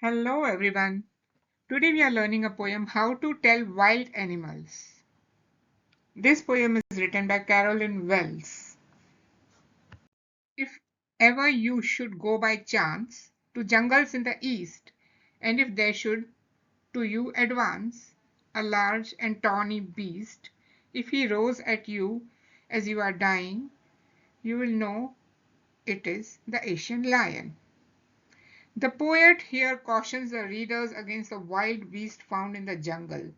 Hello everyone. Today we are learning a poem How to Tell Wild Animals. This poem is written by Carolyn Wells. If ever you should go by chance to jungles in the east, and if there should to you advance a large and tawny beast, if he roars at you as you are dying, you will know it is the Asian lion. The poet here cautions the readers against the wild beast found in the jungle.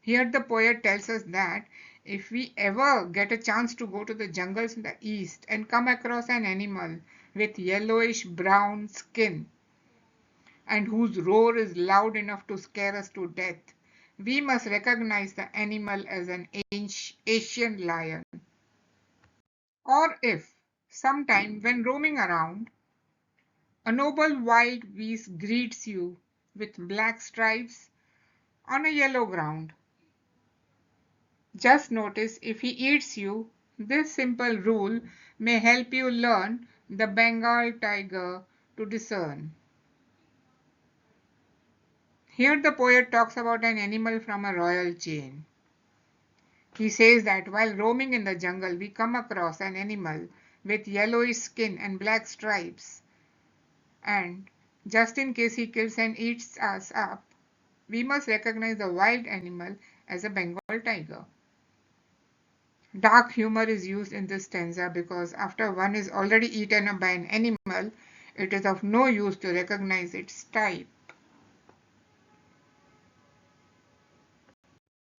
Here the poet tells us that if we ever get a chance to go to the jungles in the east and come across an animal with yellowish brown skin and whose roar is loud enough to scare us to death, we must recognize the animal as an Asian lion. Or if, sometime when roaming around, a noble wild beast greets you with black stripes on a yellow ground, just notice if he eats you. This simple rule may help you learn the Bengal tiger to discern. Here the poet talks about an animal from a royal chain. He says that while roaming in the jungle, we come across an animal with yellowish skin and black stripes, and just in case he kills and eats us up, we must recognize the wild animal as a Bengal tiger. Dark humor is used in this stanza because after one is already eaten by an animal, it is of no use to recognize its type.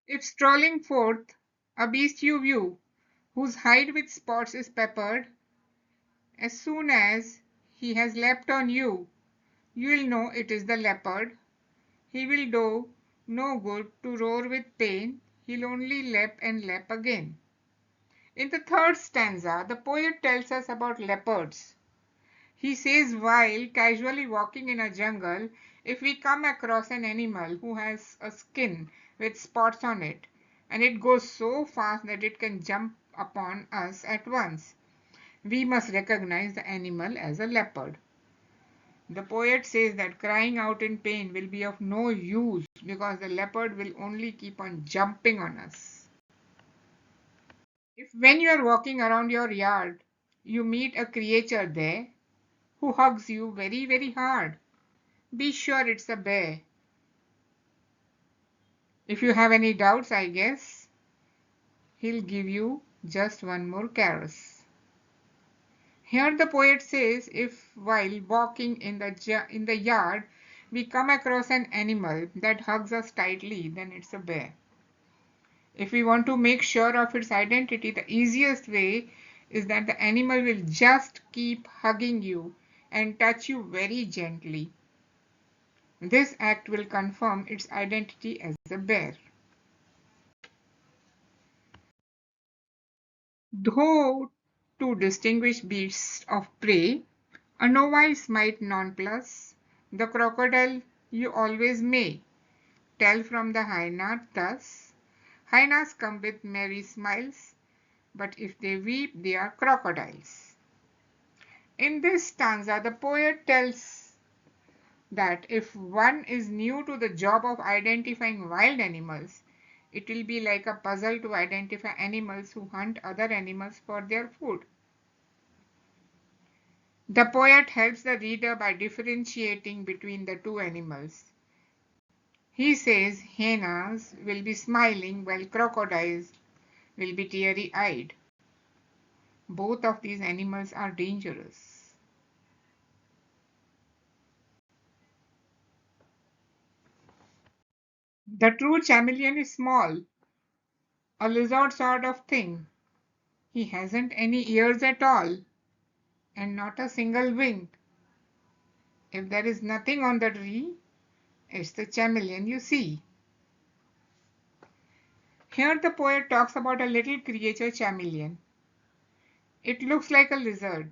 If strolling forth a beast you view, whose hide with spots is peppered, as soon as he has leapt on you, you will know it is the leopard. He will do no good to roar with pain, he'll only lap and lap again. In the third stanza, the poet tells us about leopards. He says while casually walking in a jungle, if we come across an animal who has a skin with spots on it, and it goes so fast that it can jump upon us at once, we must recognize the animal as a leopard. The poet says that crying out in pain will be of no use because the leopard will only keep on jumping on us. If when you are walking around your yard, you meet a creature there who hugs you very, very hard, be sure it's a bear. If you have any doubts, I guess he'll give you just one more caress. Here the poet says if while walking in the yard we come across an animal that hugs us tightly, then it's a bear. If we want to make sure of its identity, the easiest way is that the animal will just keep hugging you and touch you very gently. This act will confirm its identity as a bear. Though to distinguish beasts of prey, a novice might nonplus, the crocodile you always may tell from the hyena thus. Hyenas come with merry smiles, but if they weep, they are crocodiles. In this stanza, the poet tells that if one is new to the job of identifying wild animals, it will be like a puzzle to identify animals who hunt other animals for their food. The poet helps the reader by differentiating between the two animals. He says hyenas will be smiling while crocodiles will be teary-eyed. Both of these animals are dangerous. The true chameleon is small, a lizard sort of thing. He hasn't any ears at all, and not a single wing. If there is nothing on the tree, it's the chameleon you see. Here the poet talks about a little creature chameleon. It looks like a lizard.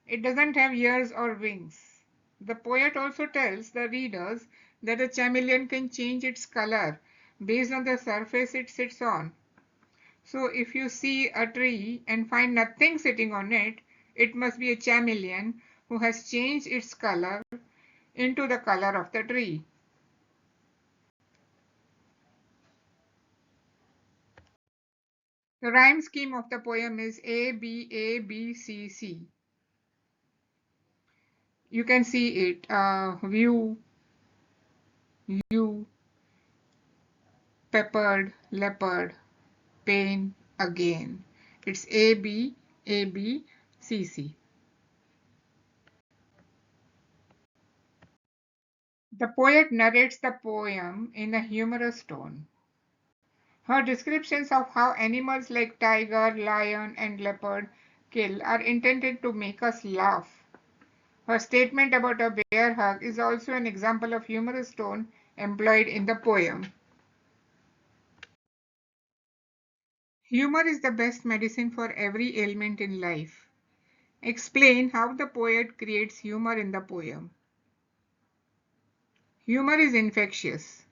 It doesn't have ears or wings. The poet also tells the readers that a chameleon can change its color based on the surface it sits on. So if you see a tree and find nothing sitting on it, it must be a chameleon who has changed its color into the color of the tree. The rhyme scheme of the poem is A, B, A, B, C, C. You can see it. View, you, peppered, leopard, pain, again. It's A, B, A, B, C, C. The poet narrates the poem in a humorous tone. Her descriptions of how animals like tiger, lion, and leopard kill are intended to make us laugh. Her statement about a bear hug is also an example of humorous tone employed in the poem. Humor is the best medicine for every ailment in life. Explain how the poet creates humor in the poem. Humor is infectious.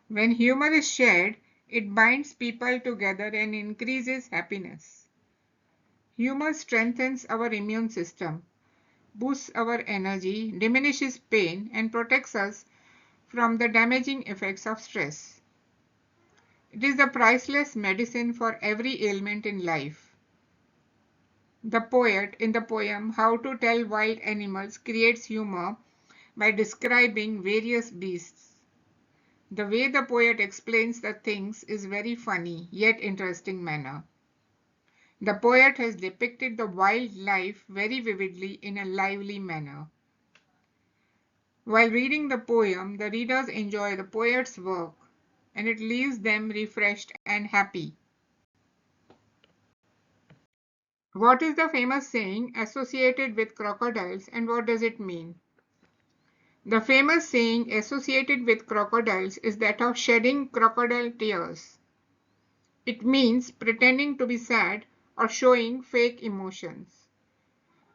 When humor is shared, it binds people together and increases happiness. Humor strengthens our immune system, boosts our energy, diminishes pain, and protects us from the damaging effects of stress. It is the priceless medicine for every ailment in life. The poet, in the poem How to Tell Wild Animals, creates humor by describing various beasts. The way the poet explains the things is very funny yet interesting manner. The poet has depicted the wild life very vividly in a lively manner. While reading the poem, the readers enjoy the poet's work and it leaves them refreshed and happy. What is the famous saying associated with crocodiles and what does it mean? The famous saying associated with crocodiles is that of shedding crocodile tears. It means pretending to be sad or showing fake emotions.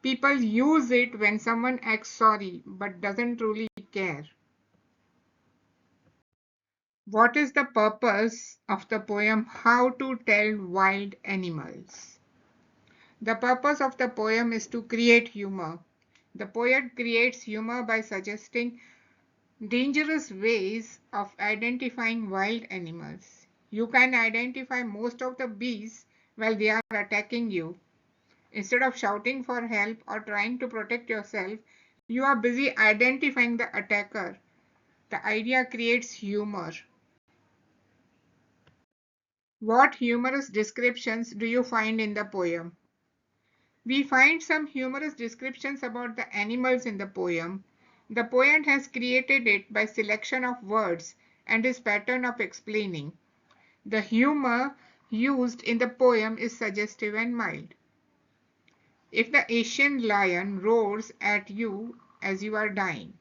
People use it when someone acts sorry but doesn't truly care. What is the purpose of the poem How to Tell Wild Animals? The purpose of the poem is to create humor. The poet creates humor by suggesting dangerous ways of identifying wild animals. You can identify most of the bees while they are attacking you. Instead of shouting for help or trying to protect yourself, you are busy identifying the attacker. The idea creates humor. What humorous descriptions do you find in the poem? We find some humorous descriptions about the animals in the poem. The poet has created it by selection of words and his pattern of explaining. The humor used in the poem is suggestive and mild. If the Asian lion roars at you as you are dying,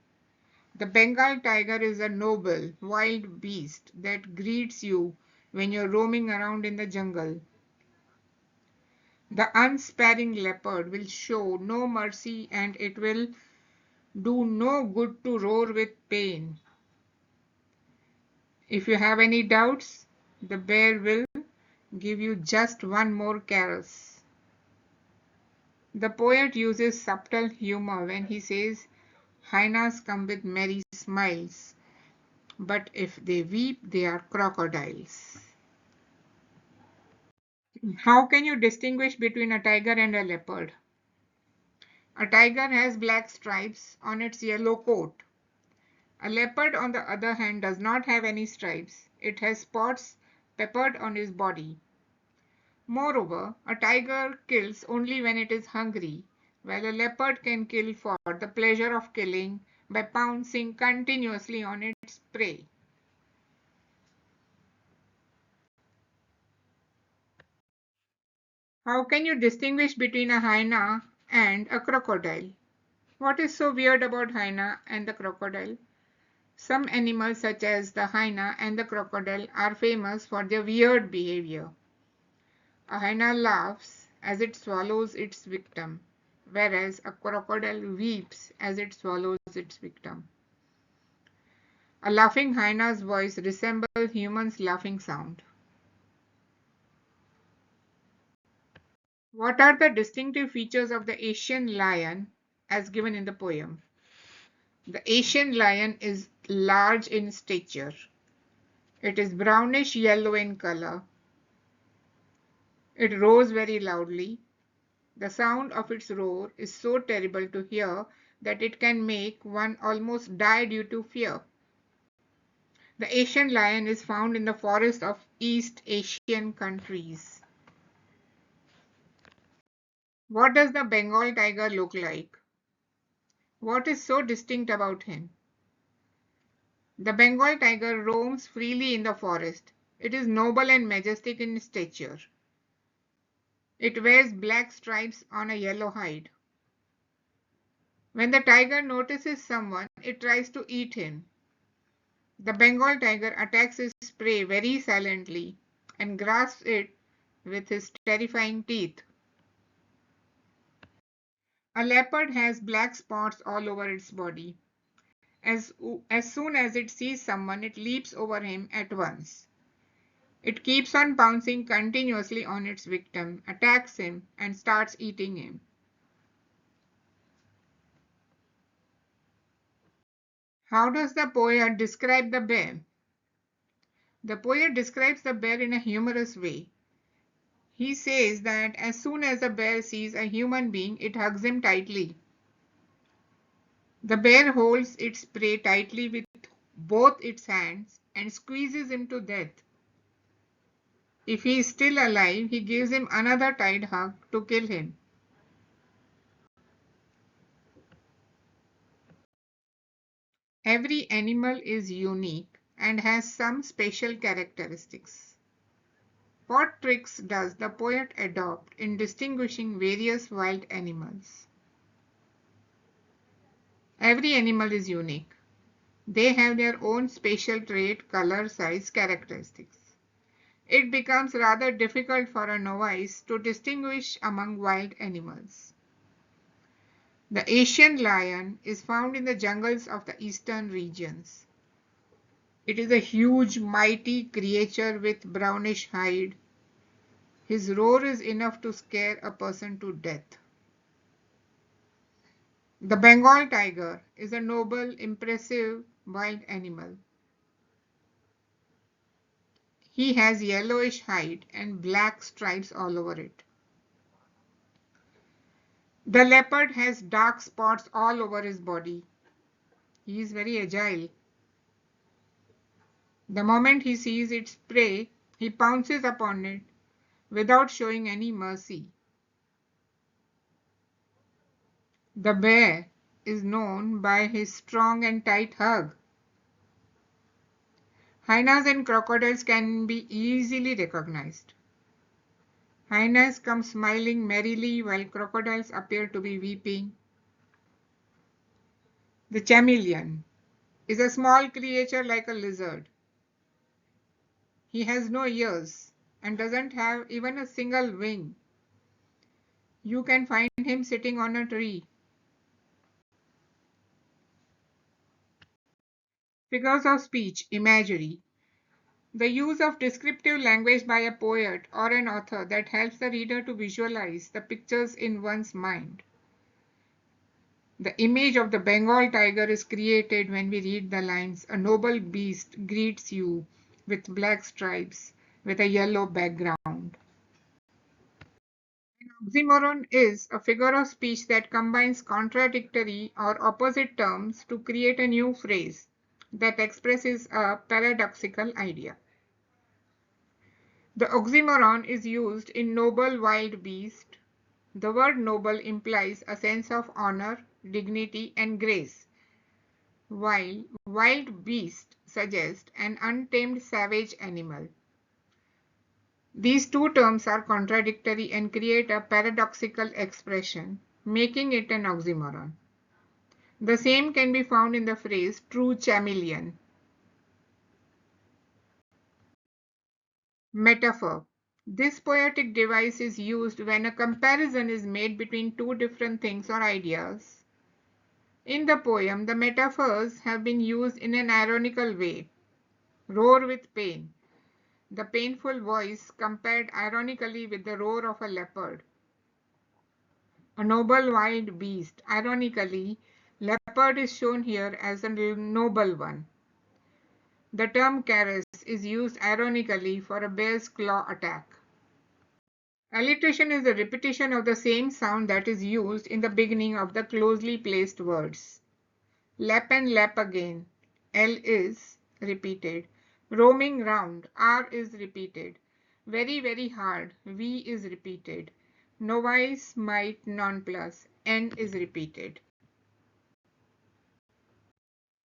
the Bengal tiger is a noble, wild beast that greets you when you're roaming around in the jungle. The unsparing leopard will show no mercy and it will do no good to roar with pain. If you have any doubts, the bear will give you just one more caress. The poet uses subtle humor when he says, hyenas come with merry smiles, but if they weep, they are crocodiles. How can you distinguish between a tiger and a leopard? A tiger has black stripes on its yellow coat. A leopard, on the other hand, does not have any stripes. It has spots peppered on its body. Moreover, a tiger kills only when it is hungry, while a leopard can kill for the pleasure of killing by pouncing continuously on its prey. How can you distinguish between a hyena and a crocodile? What is so weird about hyena and the crocodile? Some animals such as the hyena and the crocodile are famous for their weird behavior. A hyena laughs as it swallows its victim, whereas a crocodile weeps as it swallows its victim. A laughing hyena's voice resembles humans' laughing sound. What are the distinctive features of the Asian lion as given in the poem? The Asian lion is large in stature. It is brownish yellow in color. It roars very loudly. The sound of its roar is so terrible to hear that it can make one almost die due to fear. The Asian lion is found in the forests of East Asian countries. What does the Bengal tiger look like? What is so distinct about him? The Bengal tiger roams freely in the forest. It is noble and majestic in stature. It wears black stripes on a yellow hide. When the tiger notices someone, it tries to eat him. The Bengal tiger attacks his prey very silently and grasps it with his terrifying teeth. A leopard has black spots all over its body. As soon as it sees someone, it leaps over him at once. It keeps on pouncing continuously on its victim, attacks him, and starts eating him. How does the poet describe the bear? The poet describes the bear in a humorous way. He says that as soon as a bear sees a human being, it hugs him tightly. The bear holds its prey tightly with both its hands and squeezes him to death. If he is still alive, he gives him another tight hug to kill him. Every animal is unique and has some special characteristics. What tricks does the poet adopt in distinguishing various wild animals? Every animal is unique. They have their own special trait, color, size, characteristics. It becomes rather difficult for a novice to distinguish among wild animals. The Asian lion is found in the jungles of the eastern regions. It is a huge, mighty creature with brownish hide. His roar is enough to scare a person to death. The Bengal tiger is a noble, impressive wild animal. He has yellowish hide and black stripes all over it. The leopard has dark spots all over his body. He is very agile. The moment he sees its prey, he pounces upon it without showing any mercy. The bear is known by his strong and tight hug. Hyenas and crocodiles can be easily recognized. Hyenas come smiling merrily while crocodiles appear to be weeping. The chameleon is a small creature like a lizard. He has no ears and doesn't have even a single wing. You can find him sitting on a tree. Figures of speech, imagery. The use of descriptive language by a poet or an author that helps the reader to visualize the pictures in one's mind. The image of the Bengal tiger is created when we read the lines, "A noble beast greets you with black stripes with a yellow background." An oxymoron is a figure of speech that combines contradictory or opposite terms to create a new phrase that expresses a paradoxical idea. The oxymoron is used in noble wild beast. The word noble implies a sense of honor, dignity, and grace, while wild beast suggests an untamed savage animal. These two terms are contradictory and create a paradoxical expression, making it an oxymoron. The same can be found in the phrase true chameleon. Metaphor. This poetic device is used when a comparison is made between two different things or ideas. In the poem, the metaphors have been used in an ironical way. Roar with pain. The painful voice compared ironically with the roar of a leopard. A noble wild beast. Ironically, Leopard is shown here as a noble one. The term caress is used ironically for a bear's claw attack. Alliteration is the repetition of the same sound that is used in the beginning of the closely placed words. Lap and lap again. L is repeated. Roaming round. R is repeated. Very, very hard. V is repeated. Novice, might, nonplus. N is repeated.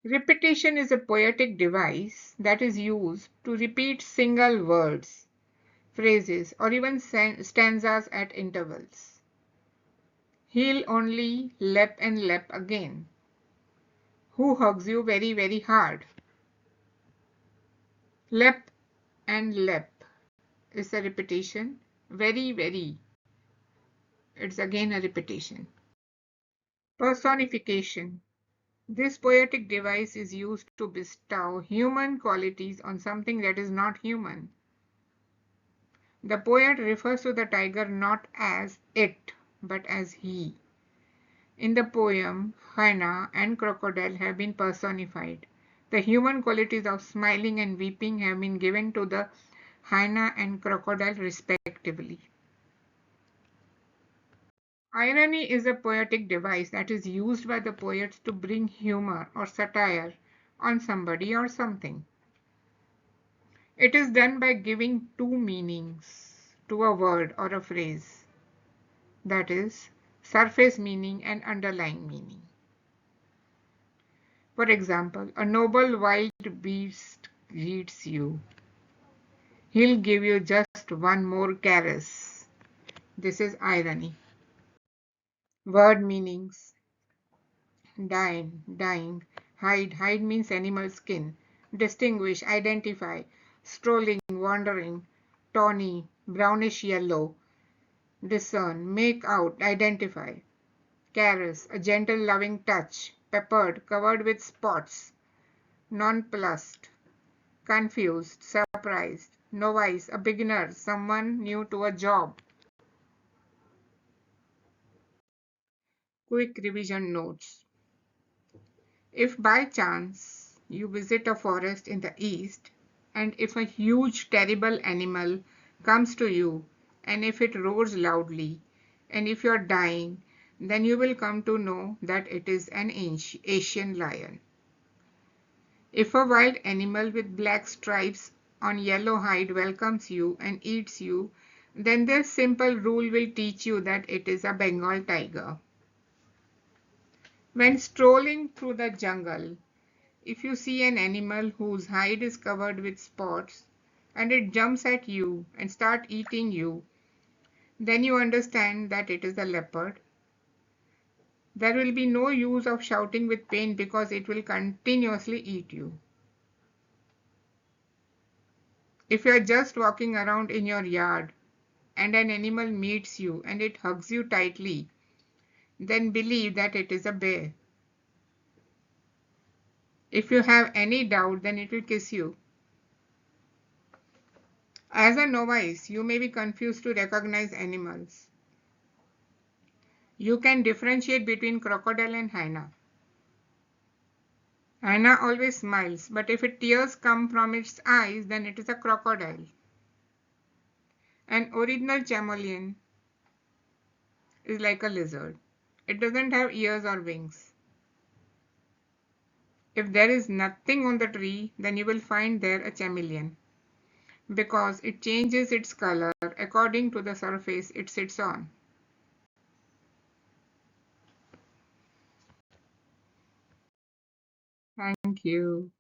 Repetition is a poetic device that is used to repeat single words, phrases, or even stanzas at intervals. He'll only lap and lap again. Who hugs you very, very hard? Lap and lap is a repetition. Very, very. It's again a repetition. Personification. This poetic device is used to bestow human qualities on something that is not human. The poet refers to the tiger not as it, but as he. In the poem, Hyena and Crocodile have been personified. The human qualities of smiling and weeping have been given to the Hyena and Crocodile respectively. Irony is a poetic device that is used by the poets to bring humor or satire on somebody or something. It is done by giving two meanings to a word or a phrase, that is, surface meaning and underlying meaning. For example, a noble wild beast greets you. He'll give you just one more caress. This is irony. Word meanings. Dine, dying. Hide, hide means animal skin. Distinguish, identify. Strolling, wandering. Tawny, brownish yellow. Discern, make out, identify. Caress, a gentle loving touch. Peppered, covered with spots. Nonplussed, confused, surprised. Novice, a beginner, someone new to a job. Quick revision notes. If by chance you visit a forest in the east, and if a huge terrible animal comes to you, and if it roars loudly, and if you are dying, then you will come to know that it is an Asian lion. If a wild animal with black stripes on yellow hide welcomes you and eats you, then this simple rule will teach you that it is a Bengal tiger. When strolling through the jungle, if you see an animal whose hide is covered with spots and it jumps at you and starts eating you, then you understand that it is a leopard. There will be no use of shouting with pain because it will continuously eat you. If you are just walking around in your yard and an animal meets you and it hugs you tightly, then believe that it is a bear. If you have any doubt, then it will kiss you. As a novice, you may be confused to recognize animals. You can differentiate between crocodile and hyena. Hyena always smiles, but if tears come from its eyes, then it is a crocodile. An original chameleon is like a lizard. It doesn't have ears or wings. If there is nothing on the tree, then you will find there a chameleon, because it changes its color according to the surface it sits on. Thank you.